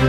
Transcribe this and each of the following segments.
Ndị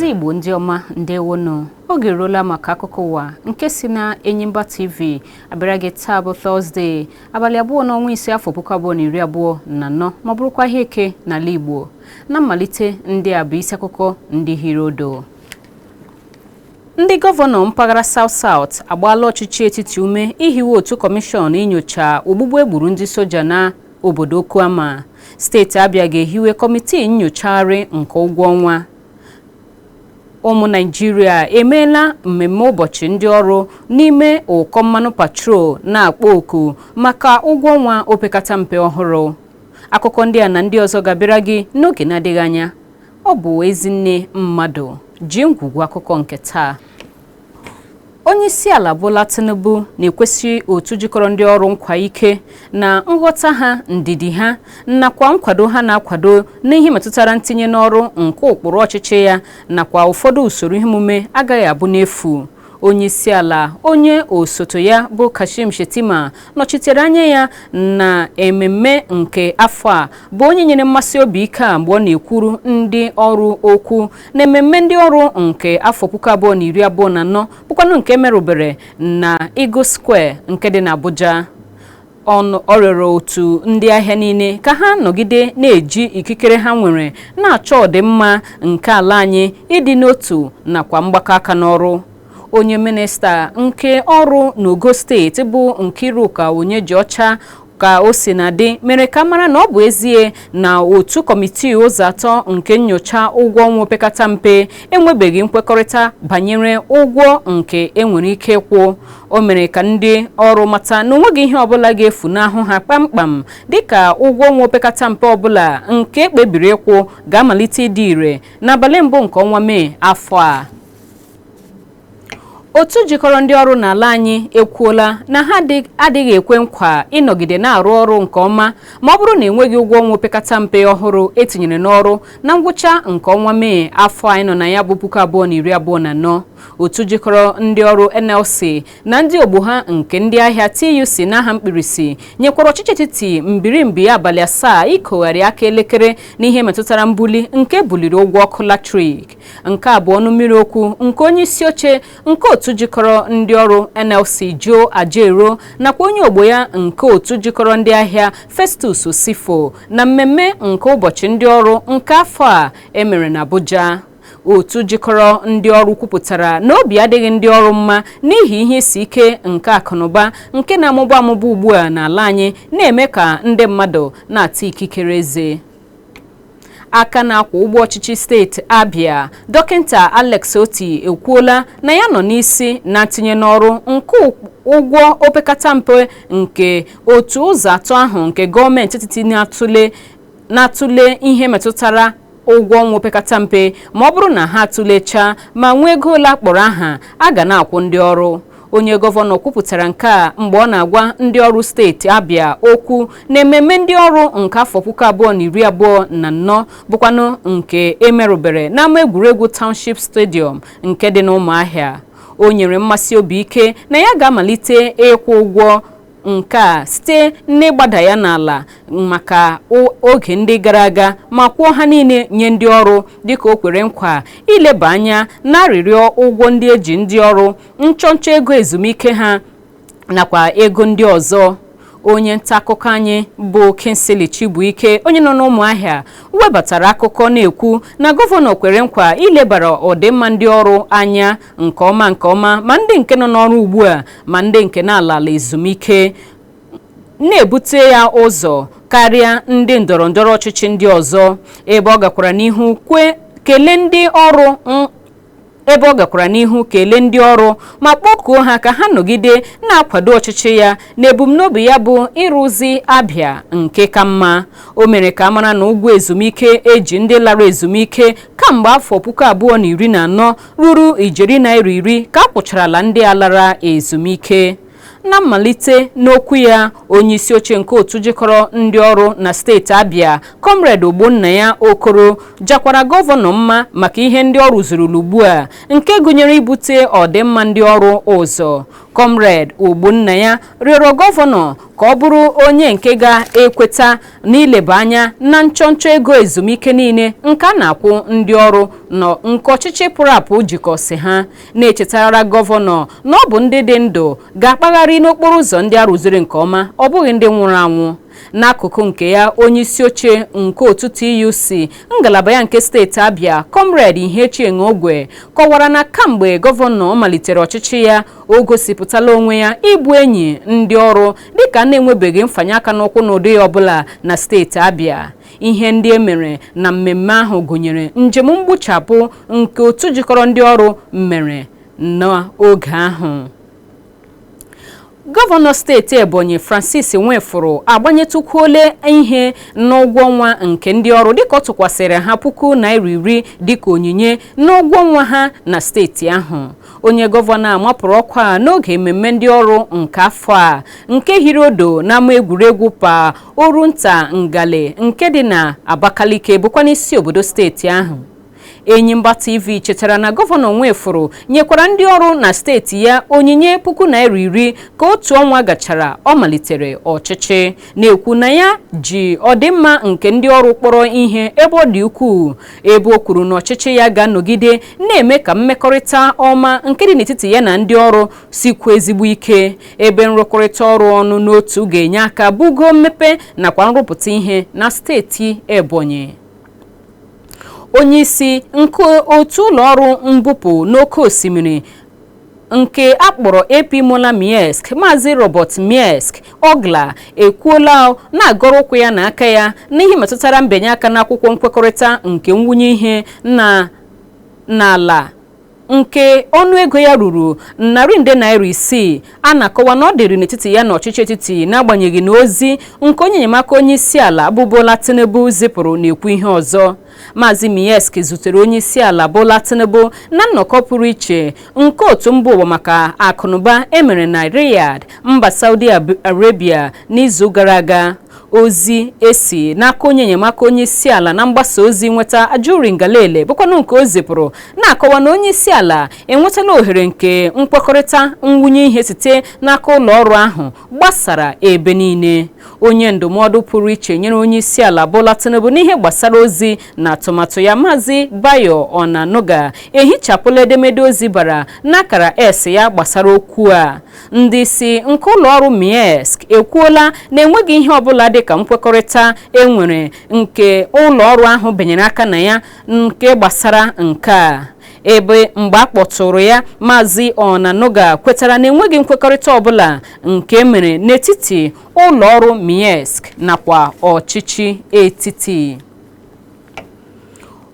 Igbo ndị ọma ndewonu oge eruola maka akụkọ ụwa nke si na Enyimba TV abịara gị taa bụ Thursday abalị 2 n'ọnwa ise afọ 2024 ma bụrụkwa ihe eke n'ala Igbo. Na mmalite ndị a bụ isi akụkọ ndị hirodo. Ndị gọvanọ mpaghara South agbaala ọchịchị etiti ume ihiwe otu kọmishọn inyocha ogbugbu egburu ndị soja na obodo Okuama. Steeti Abia ga-ehiwe kọmitii nyochagharị nke ụgwọ ọnwa. Ụmụ Naịjirịa emeela mmemme ụbọchị ndị ọrụ n'ime ụkọ mmanụ patrol na-akpọ oku maka ụgwọ ọnwa opekata mpe ọhụrụ. Akụkọ ndị a na ndị ọzọ ga-abịara gị n'oge na-adịghị anya. Ọ bụ Ezinne Mmadụ ji ngwugwu akụkọ nke taa. Onyeisiala Bola Tinubu na-ekwesị otu jikọrọ ndị ọrụ nkwa ike na nghọta ha, ndidi ha nakwa nkwado ha na-akwado n'ihe metụtara ntinye n'ọrụ nke ụkpụrụ ọchịchị ya nakwa ụfọdụ usoro ihe omume agaghị abụ n'efu. Onyeisiala onye osote ya bụ Kashim Shettima nọchitere anya ya na ememme nke afọ a bụ onye nyere mmasị obi ike a mgbe ọ na-ekwuru ndị ọrụ okwu na ememme ndị ọrụ nke afọ 2024 bụkwanụ nke merụbere na Eagle Square nke dị n'Abuja. Ọ rịọrọ otu ndị ahịa niile ka ha nọgide na-eji ikikere ha nwere na-achọ ọdịmma nke ala anyị, ịdị n'otu nakwa mgbakọ aka n'ọrụ. Onye minista nke ọrụ n'Ogo steeti bụ Nkiruka Onyejiọcha ka o si na dị mere ka mara na ọ bụ ezie na otu kọmitii ụzọ atọ nke nyocha ụgwọ ọnwa opekata mpe enwebeghị nkwekọrịta banyere ụgwọ nke enwere ike ịkwụ. O mere ka ndị ọrụ mata na onweghị ihe ọbụla ga-efunahụ ha kpamkpam dịka ụgwọ ọnwa opekata mpe ọbụla nke ekpebiri ịkwụ ga-amalite ịdị ire n'abalị mbụ nke ọnwa Mee afọ a. Otu jikọrọ ndị ọrụ n'ala anyị ekwuola na ha adịghị ekwe nkwa ịnọgide na-arụ ọrụ nke ọma ma ọ bụrụ na enweghị ụgwọ ọnwa opekata mpe ọhụrụ etinyere n'ọrụ na ngwụcha nke ọnwa Mee afọ anyị nọ na ya bụ 2024. Otu jikọrọ ndị ọrụ NLC na ndị ogbo ha nke ndị ahịa TUC n'aha mkpirisi nyekwara ọchịchị etiti mbirimbi abalị 7 ikogharị aka elekere n'ihe metụtara mbuli nke buliri ụgwọ ọkụ latrik. Nke a bụ ọnụ mmiri okwu nke onye isi oche nke otu jikọrọ ndị ọrụ NLC Joe Ajero nakwa onye ogbo ya nke otu jikọrọ ndị ahịa Festus Osifo na mmemme nke ụbọchị ndị ọrụ nke afọ a emere n'Abuja. Otu jikọrọ ndị ọrụ kwupụtara na obi adịghị ndị ọrụ mma n'ihi ihe isi ike nke akụnụba nke na-amụba ugbu a n'ala anyị na-eme ka ndị mmadụ na-ata ikikere eze. Aka na-akwụ ụgbọ ọchịchị steeti Abia Dọkịta Alex Oti ekwuola na ya nọ n'isi na-atinye n'ọrụ nke ụgwọ opekata mpe nke otu ụzọ atọ ahụ nke gọọmenti etiti na-atụle ihe metụtara ụgwọ ọnwa opekata mpe ma ọ bụrụ na ha atụlechaa ma nwee ego ole akpọrọ aha a ga na-akwụ ndị ọrụ. Onye gọvanọ kwupụtara nke a mgbe ọ na-agwa ndị ọrụ steeti Abia okwu na ememme ndị ọrụ nke afọ 2024 bụkwanụ nke emerụbere n'ama egwuregwu Township Stadium nke dị n'Ụmụahịa. O nyere mmasị obi ike na ya ga-amalite ịkwụ ụgwọ nke a site n'ịgbada ya n'ala maka oge ndị gara aga ma kwụọ ha niile nye ndị ọrụ dịka o kwere nkwa ileba anya na arịrịọ ụgwọ ndị eji ndị ọrụ, nchọnchọ ego ezumike ha nakwa ego ndị ọzọ. Onye nta akụkọ anyị bụ Kingsley Chibuike onye nọ n'Ụmụahịa webatara akụkọ na-ekwu na gọvanọ kwere nkwa ilebara ọdịmma ndị ọrụ anya nke ọma ma ndị nke nọ n'ọrụ ugbu a ma ndị nke na-alala ezumike, na-ebute ya ụzọ karịa ndị ndọrọndọrọ ọchịchị ndị ọzọ. Ebe ọ gakwara n'ihu kelee ndị ọrụ ma kpọkuo ha ka ha nọgide na-akwado ọchịchị ya na ebumnobi ya bụ ịrụzi Abia nke ka mma. O mere ka mara na ụgwọ ezumike eji ndị lara ezumike kamgbe afọ 2014 ruru ijeri naira 10 ka akwụcharala ndị alara ezumike. na mmalite n'okwu ya onye isi oche nke otu jikọrọ ndị ọrụ na steeti Abia Comrade Ogbonnaya Okoro jakwara gọvanọ mma maka ihe ndị ọrụ zuru ugbu a nke gụnyere ibute ọdịmma ndị ọrụ ụzọ. Comrade Ogbonnaya rịọrọ gọvanọ ka ọ bụrụ onye nke ga-ekweta n'ileba anya na nchọnchọ ego ezumike niile nke a na-akwụ ndị ọrụ nọ nke ọchịchị pụrụ apụ jikọsị ha, na-echetara gọvanọ na ọ bụ ndị dị ndụ ga-akpagharị n'okporo ụzọ ndị a rụziri nke ọma, ọ bụghị ndị nwụrụ anwụ. N'akụkụ nke ya, onye isi oche nke otu TUC ngalaba ya nke steeti Abia Comrade Ihechi Ogwe kọwara na kamgbe gọvanọ malitere ọchịchị ya o gosipụtala onwe ya ịbụ enyi ndị ọrụ dịka na-enwebeghị mfanye aka n'ụkwụ n'ụdị ọbụla na steeti Abia. Ihe ndị emere na mmemme ahụ gụnyere njem mgbuchapụ nke otu jikọrọ ndị ọrụ mere n'oge ahụ. Gọvanọ steeti Ebonyi Francis Nwefuru agbanyetukwuole ihe n'ụgwọ ọnwa nke ndị ọrụ dịka ọ tụkwasịrị ha N$10,000 dịka onyinye n'ụgwọ ọnwa ha na steeti ahụ. Onye gọvanọ amapụrụ ọkwa n'oge mmemme ndị ọrụ nke afọ a nke hiri odo n'ama egwuregwu Pa Orunta Ngale nke dị na Abakaliki bụkwa n'isi obodo steeti ahụ. Enyimba TV chetara na gọvanọ Nwefuru nyekwara ndị ọrụ na steeti ya onyinye N$10,000 ka otu ọnwa gachara ọ malitere ọchịchị, na-ekwu na ya ji ọdịmma nke ndị ọrụ kpọrọ ihe ebe ọ dị ukwuu, ebe o kwuru na ọchịchị ya ga-anọgide na-eme ka mmekọrịta ọma nke dị n'etiti ya na ndị ọrụ sikwa ezigbo ike, ebe nrụkọrịta ọrụ ọnụ n'otu ga-enye aka bugo mmepe nakwa nrụpụta ihe na steeti Ebonyi. Onye isi nke otu ụlọ ọrụ mbupụ n'oké osimiri nke akpọrọ AP Mola Maersk Maazị Robert Maersk Ogla ekwuola na-agọrọ ụkwụ ya n'aka ya n'ihe metụtara mbinye aka n'akwụkwọ nkwekọrịta nke mwunye ihe n'ala nke ọnụego ya ruru N$600 a na-akọwa na ọ dịrị n'etiti ya na ọchịchị etiti n'agbanyeghị na ozi nke onye enyemaka onye isi ala bụ Bola Tinubu zipụrụ na-ekwu ihe ọzọ. Maazị Maersk zutere onye isi ala Bola Tinubu na nnọkọ pụrụ iche nke otu mba ụwa maka akụnụba emere na Riyadh, mba Saudi Arabia n'izu gara aga. Ozi esi n'aka onye enyemaka onye isi ala na mgbasa ozi nweta Ajuri Ngalale bụkwanụ nke o zipụrụ na-akọwa na onye isi ala enwetala ohere nke nkwekọrịta mwunye ihe site n'aka ụlọ ọrụ ahụ gbasara ebe niile. Onye ndụmọdụ pụrụ iche nyere onye isi ala Bola Tinubu n'ihe gbasara ozi na atụmatụ ya Maazị Bayo Onanuga ehichapụla edemede ozi bara n'akara S ya gbasara okwu a. Ndị isi nke ụlọ ọrụ Maersk ekwuola na enweghị ihe ọbụla dịka nkwekọrịta enwere nke ụlọ ọrụ ahụ benyere aka na ya nke gbasara nke a. Ebe mgbe a kpọtụrụ ya, Maazị Onanuga kwetara na enweghị nkwekọrịta ọbụla nke mere n'etiti ụlọ ọrụ Maersk nakwa ọchịchị etiti.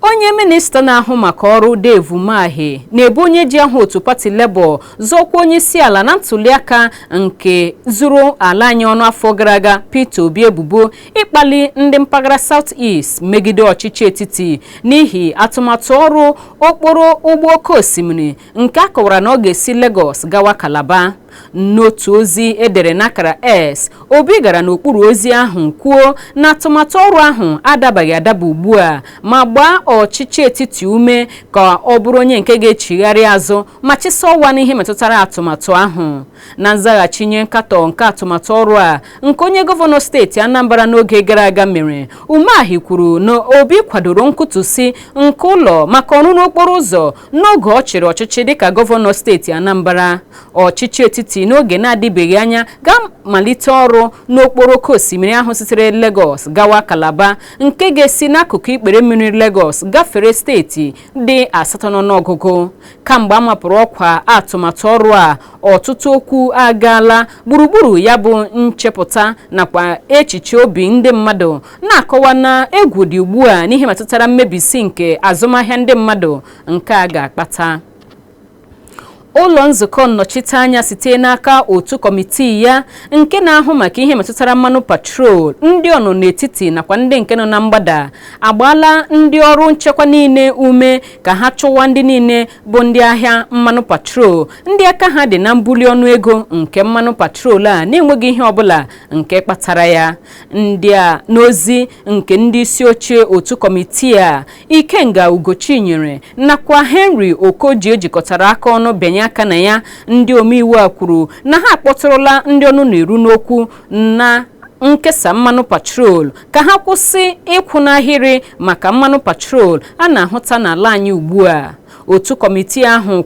Onye minista na-ahụ maka ọrụ Dave Umahi na-ebu onye ji ahụ otu pati Labour zọkwa onye isi ala na ntụliaka nke zuru ala anyị ọnụ afọ gara aga Peter Obi ebubo ịkpali ndị mpaghara South East megide ọchịchị etiti n'ihi atụmatụ ọrụ okporo ụgbọ oké osimiri nke a kọwara na ọ ga-esi Lagos gawa Calabar. N'otu ozi edere n'akara S, Obi gara n'okpuru ozi ahụ kwuo na atụmatụ ọrụ ahụ adabaghị adaba ugbu a ma gbaa ọchịchị etiti ume ka ọ bụrụ onye nke ga-echigharị azụ ma chịsa ọwa n'ihe metụtara atụmatụ ahụ. Na nzaghachi nye nkatọ nke atụmatụ ọrụ a nke onye gọvanọ steeti Anambra n'oge gara aga mere, Umahi kwuru na Obi kwadoro nkwụtụsi nke ụlọ maka ọrụ n'okporo ụzọ n'oge ọ chịrị ọchịchị dịka gọvanọ steeti Anambra. Ọchịchị etiti n'oge na-adịbeghị anya ga-amalite ọrụ n'okporo oké osimiri ahụ sitere Lagos gawa Calabar nke ga-esi n'akụkụ ikpere mmiri Lagos gafere steeti dị 8 n'ọnụọgụgụ. Kamgbe a mapụrụ ọkwa atụmatụ ọrụ a, ọtụtụ okwu agaala gburugburu ya bụ nchepụta nakwa echiche obi ndị mmadụ na-akọwa na egwu dị ugbu a n'ihe metụtara mmebisi nke azụmahịa ndị mmadụ nke a ga-akpata. ụlọ nzukọ nnọchiteanya site n'aka otu kọmitii ya nke na-ahụ maka ihe metụtara mmanụ patrol ndị ọnọ n'etiti nakwa ndị nke nọ na mgbada agbaala ndị ọrụ nchekwa niile ume ka ha chụwa ndị niile bụ ndị ahịa mmanụ patrol ndị aka ha dị na mbuli ọnụ ego nke mmanụ patrol a na-enweghị ihe ọbụla nke kpatara ya. Ndị a n'ozi nke ndị isi oche otu kọmitii a Ikenga Ugochinyere nakwa Henry Okoji ejikọtara aka ọnụ bịanye aka na ya. Ndị omeiwu a kwuru na ha akpọtụrụla ndị ọnụ na-eru n'okwu na nkesa mmanụ patrol ka ha kwụsị ịkwụ n'ahịrị maka mmanụ patrol a na-ahụta n'ala anyị ugbu a. Otu kọmitii ahụ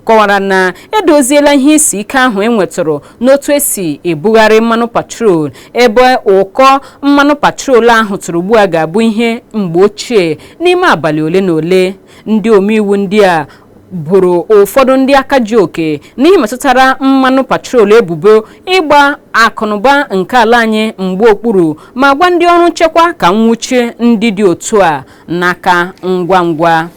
kọwara na edoziela ihe isi ike ahụ enwetụrụ n'otu esi ebugharị mmanụ patrol ebe ụkọ mmanụ patrol ahụ tụrụ ugbu a ga-abụ ihe mgbe ochie n'ime abalị ole na ole. Ndị omeiwu ndị a bụrụ ụfọdụ ndị aka ji oke n'ihe metụtara mmanụ patrol ebubo ịgba akụnụba nke ala anyị mgbe okpuru ma gwa ndị ọrụ nchekwa ka nwụchie ndị dị otu a n'aka ngwa ngwa.